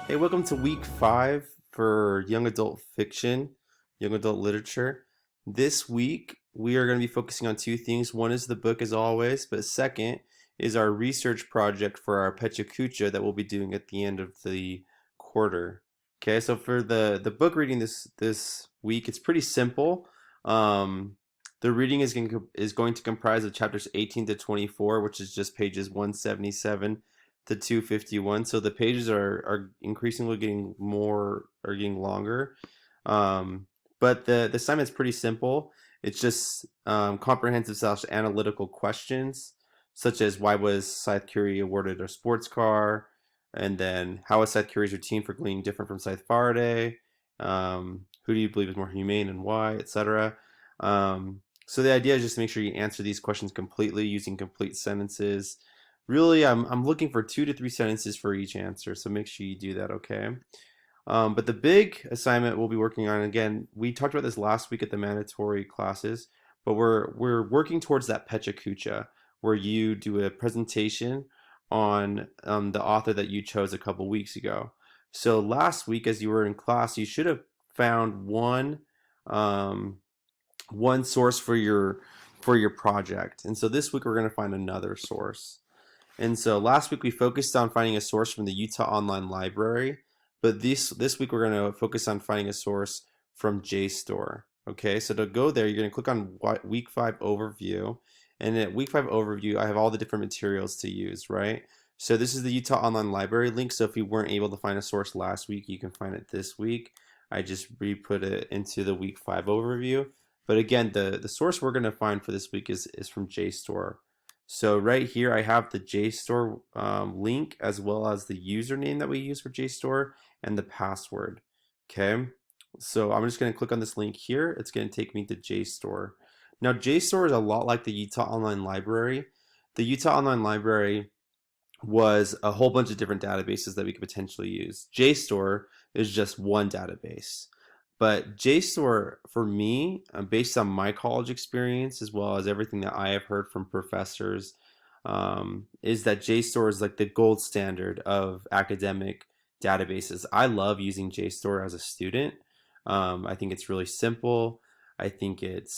Hey, welcome to week 5 for young adult fiction, young adult literature. This week, we are going to be focusing on two things. One is the book, as always, but second is our research project for our Pecha Kucha that we'll be doing at the end of the quarter. Okay, so for the book reading this week, it's pretty simple. Um, the reading is going to comprise of chapters 18 to 24, which is just pages 177 to 251. So the pages are increasingly getting longer. But the assignment's pretty simple. It's just comprehensive / analytical questions, such as why was Scythe Curie awarded a sports car, and then how is Scythe Curie's routine for gleaning different from Scythe Faraday? Who do you believe is more humane and why, etc. So the idea is just to make sure you answer these questions completely using complete sentences. Really, I'm looking for 2 to 3 sentences for each answer, so make sure you do that, okay? But the big assignment we'll be working on, again, we talked about this last week at the mandatory classes, but we're working towards that Pecha Kucha, where you do a presentation on the author that you chose a couple weeks ago. So last week, as you were in class, you should have found um, one source for your project, and so this week we're going to find another source. And so last week we focused on finding a source from the Utah Online Library, but this week we're going to focus on finding a source from JSTOR. Okay, so to go there, you're going to click on week 5 overview, and at week 5 overview, I have all the different materials to use, right? So this is the Utah Online Library link. So if you weren't able to find a source last week, you can find it this week. I just re-put it into the week 5 overview. But again, the source we're going to find for this week is from JSTOR. So right here, I have the JSTOR link as well as the username that we use for JSTOR and the password. Okay, so I'm just going to click on this link here. It's going to take me to JSTOR. Now, JSTOR is a lot like the Utah Online Library. The Utah Online Library was a whole bunch of different databases that we could potentially use. JSTOR is just one database. But JSTOR, for me, based on my college experience as well as everything that I have heard from professors, is that JSTOR is like the gold standard of academic databases. I love using JSTOR as a student. I think it's really simple. I think it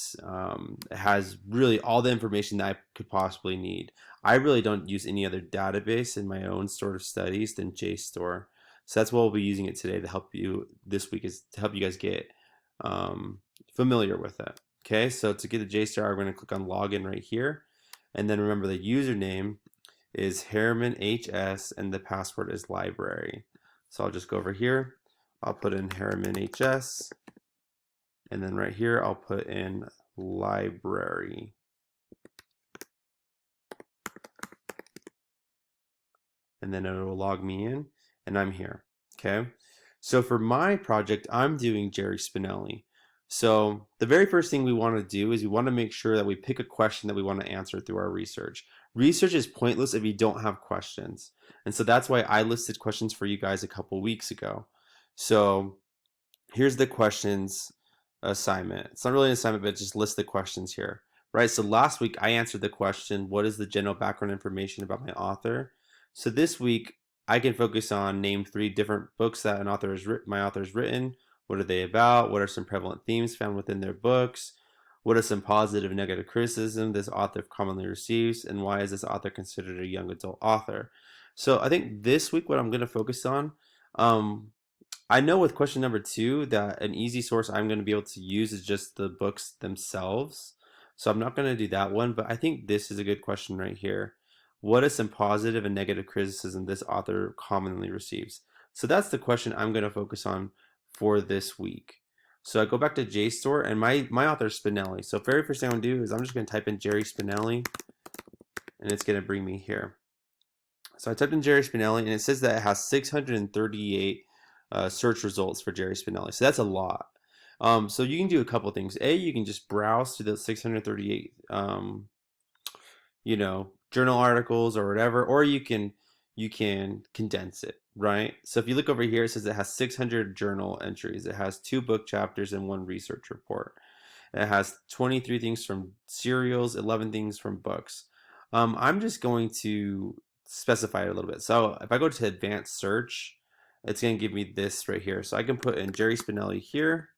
has really all the information that I could possibly need. I really don't use any other database in my own sort of studies than JSTOR. So that's what we'll be using it today to help you this week, is to help you guys get um, familiar with it. Okay, so to get the JSTOR, we're going to click on login right here. And then remember the username is Harriman HS and the password is library. So I'll just go over here. I'll put in Harriman HS. And then right here, I'll put in library. And then it will log me in, and I'm here. Okay. So for my project, I'm doing Jerry Spinelli. So the very first thing we want to do is we want to make sure that we pick a question that we want to answer through our research. Research is pointless if you don't have questions. And so that's why I listed questions for you guys a couple weeks ago. So here's the questions assignment. It's not really an assignment, but just list the questions here. Right, so last week I answered the question, what is the general background information about my author? So this week I can focus on name 3 different books that my author has written. What are they about? What are some prevalent themes found within their books? What are some positive and negative criticism this author commonly receives? And why is this author considered a young adult author? So I think this week what I'm going to focus on, I know with question number 2 that an easy source I'm going to be able to use is just the books themselves. So I'm not going to do that one, but I think this is a good question right here. What is some positive and negative criticism this author commonly receives? So that's the question I'm going to focus on for this week. So I go back to JSTOR, and my author is Spinelli. So very first thing I'm going to do is I'm just going to type in Jerry Spinelli, and it's going to bring me here. So I typed in Jerry Spinelli, and it says that it has 638 search results for Jerry Spinelli. So that's a lot. So you can do a couple things. You can just browse through the 638, journal articles or whatever, or you can condense it, right? So if you look over here, it says it has 600 journal entries. It has 2 book chapters and 1 research report. It has 23 things from serials, 11 things from books. I'm just going to specify it a little bit. So if I go to advanced search, it's going to give me this right here. So I can put in Jerry Spinelli here.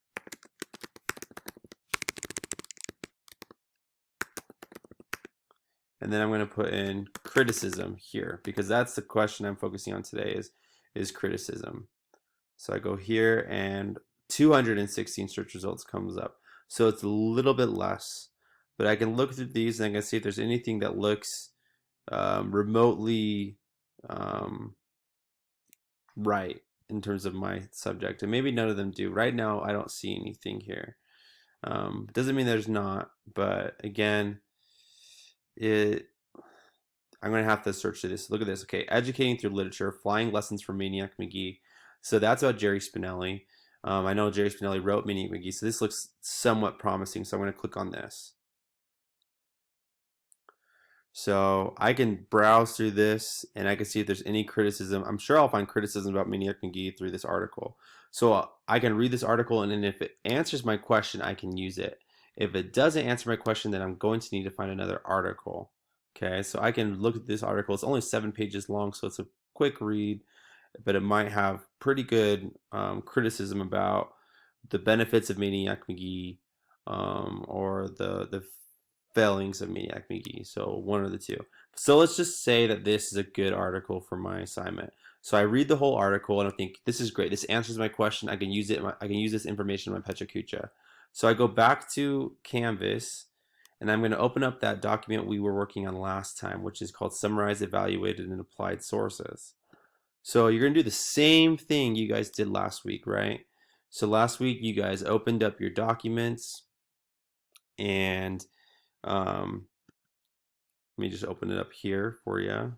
And then I'm going to put in criticism here, because that's the question I'm focusing on today is criticism. So I go here and 216 search results comes up. So it's a little bit less, but I can look through these and I can see if there's anything that looks remotely right in terms of my subject. And maybe none of them do. Right now, I don't see anything here. Doesn't mean there's not, but again, I'm going to have to search through this. Look at this. Okay, educating through literature, flying lessons from Maniac McGee. So that's about Jerry Spinelli. I know Jerry Spinelli wrote Maniac McGee, so this looks somewhat promising. So I'm going to click on this. So I can browse through this and I can see if there's any criticism. I'm sure I'll find criticism about Maniac McGee through this article. So I can read this article, and then if it answers my question, I can use it. If it doesn't answer my question, then I'm going to need to find another article. Okay, so I can look at this article. It's only 7 pages long, so it's a quick read, but it might have pretty good criticism about the benefits of Maniac McGee or the failings of Maniac McGee. So one of the two. So let's just say that this is a good article for my assignment. So I read the whole article and I think this is great. This answers my question. I can use it. I can use this information in my Pecha Kucha. So I go back to Canvas and I'm going to open up that document we were working on last time, which is called Summarize, Evaluated, and Applied Sources. So you're going to do the same thing you guys did last week, right? So last week you guys opened up your documents and let me just open it up here for you.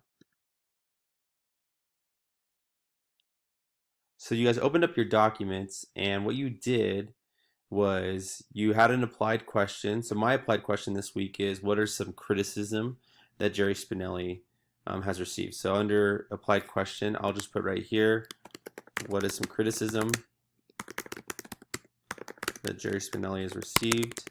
So you guys opened up your documents, and what you did was you had an applied question. So my applied question this week is, what are some criticism that Jerry Spinelli has received? So under applied question, I'll just put right here, what is some criticism that Jerry Spinelli has received?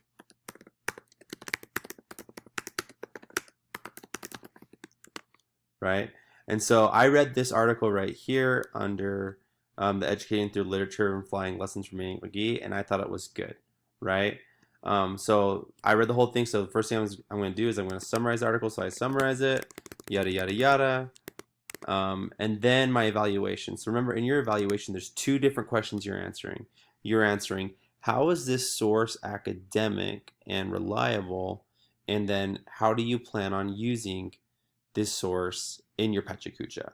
Right? And so I read this article right here under the Educating Through Literature and Flying Lessons from Maniac McGee, and I thought it was good, right? So I read the whole thing. So the first thing I'm going to do is I'm going to summarize the article. So I summarize it, yada, yada, yada. And then my evaluation. So remember, in your evaluation, there's 2 different questions you're answering. You're answering, how is this source academic and reliable? And then how do you plan on using this source in your Pecha Kucha?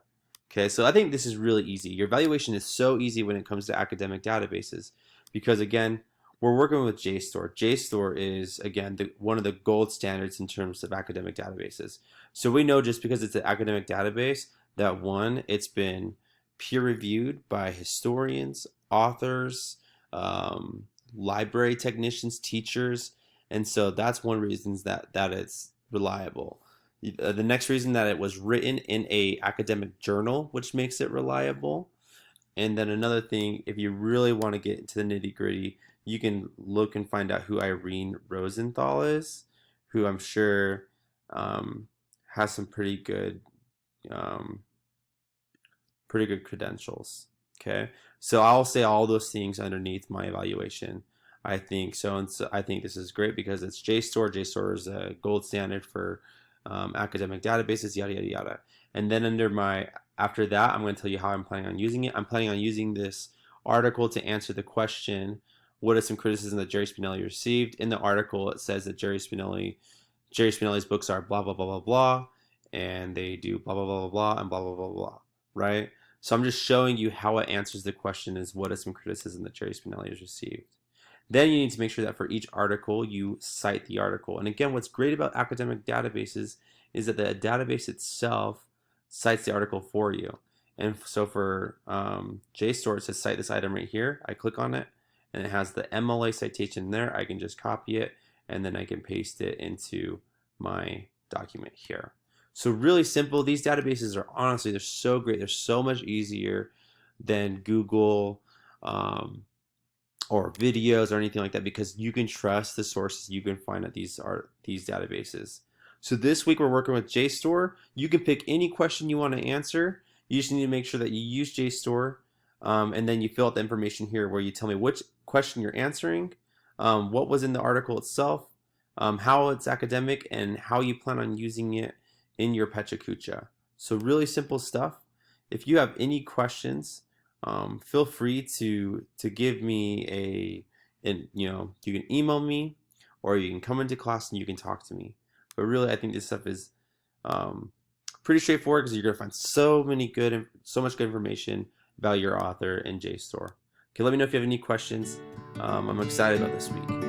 Okay, so I think this is really easy. Your evaluation is so easy when it comes to academic databases because, again, we're working with JSTOR. JSTOR is, again, one of the gold standards in terms of academic databases. So we know just because it's an academic database that, one, it's been peer-reviewed by historians, authors, library technicians, teachers, and so that's one reason that it's reliable. The next reason that it was written in a academic journal, which makes it reliable. And then another thing, if you really want to get into the nitty gritty, you can look and find out who Irene Rosenthal is, who I'm sure has some pretty good credentials. Okay, so I'll say all those things underneath my evaluation. I think so, and so I think this is great because it's JSTOR. JSTOR is a gold standard for academic databases, yada, yada, yada. And then after that, I'm going to tell you how I'm planning on using it. I'm planning on using this article to answer the question, what is some criticism that Jerry Spinelli received? In the article, it says that Jerry Spinelli's books are blah, blah, blah, blah, blah, and they do blah, blah, blah, blah, blah, and blah, blah, blah, blah, right? So I'm just showing you how it answers the question is, what is some criticism that Jerry Spinelli has received? Then you need to make sure that for each article, you cite the article. And again, what's great about academic databases is that the database itself cites the article for you. And so for JSTOR, it says cite this item right here. I click on it, and it has the MLA citation there. I can just copy it, and then I can paste it into my document here. So really simple. These databases are honestly, they're so great. They're so much easier than Google, or videos or anything like that, because you can trust the sources you can find at these databases. So this week we're working with JSTOR. You can pick any question you want to answer. You just need to make sure that you use JSTOR And then you fill out the information here where you tell me which question you're answering, what was in the article itself, how it's academic, and how you plan on using it in your Pecha Kucha. So really simple stuff. If you have any questions, feel free to give me you can email me, or you can come into class and you can talk to me. But really, I think this stuff is pretty straightforward because you're gonna find so much good information about your author in JSTOR. Okay, let me know if you have any questions. I'm excited about this week.